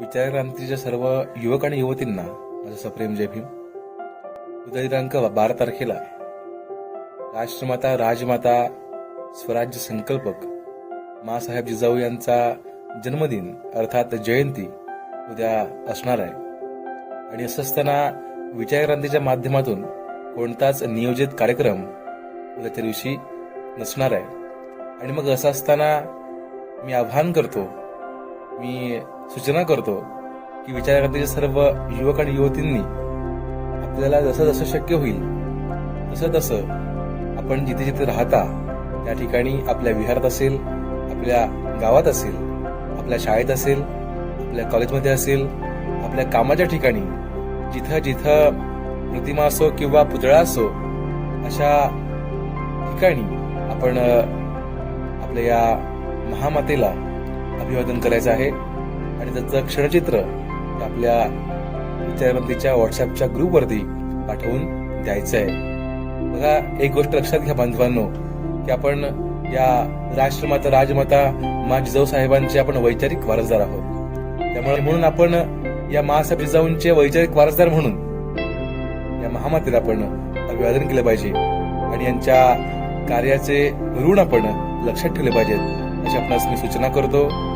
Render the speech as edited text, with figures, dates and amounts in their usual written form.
विचारक्रांतीच्या सर्व युवक आणि युवतींना माझं सप्रेम जय भीम. उद्या दिनांक 12 तारखेला राष्ट्रमाता राजमाता स्वराज्य संकल्पक माँसाहेब जिजाऊ यांचा जन्मदिन अर्थात जयंती उद्या असणार आहे. आणि असं असताना विचारक्रांतीच्या माध्यमातून कोणताच नियोजित कार्यक्रम उद्याच्या दिवशी नसणार आहे. आणि मग असं असताना मी आवाहन करतो, मी सूचना करतो की विचारक्रांतीच्या सर्व युवक आणि युवतींनी आपल्याला जसं जसं शक्य होईल तसं तसं आपण जिथे जिथे राहता त्या ठिकाणी आपल्या विहारात असेल, आपल्या गावात असेल, आपल्या शाळेत असेल, आपल्या कॉलेजमध्ये असेल, आपल्या कामाच्या ठिकाणी जिथं जिथं प्रतिमा असो किंवा पुतळा असो अशा ठिकाणी आपण आपल्या या महामातेला अभिवादन करायचं आहे. आणि त्याचं क्षणचित्र आपल्या विचारक्रांतीच्या व्हॉट्सअपच्या ग्रुपवरती पाठवून द्यायचं आहे. बघा, एक गोष्ट लक्षात घ्या बांधवांनो, की आपण या राष्ट्रमाता राजमाता मा जिजाऊ साहेबांचे आपण वैचारिक वारसदार आहोत. त्यामुळे म्हणून आपण या माँसाहेब जिजाऊंचे वैचारिक वारसदार म्हणून या महामातेला आपण अभिवादन केलं पाहिजे आणि यांच्या कार्याचे ऋण आपण लक्षात ठेवले पाहिजेत अशी आपणास मी सूचना करतो.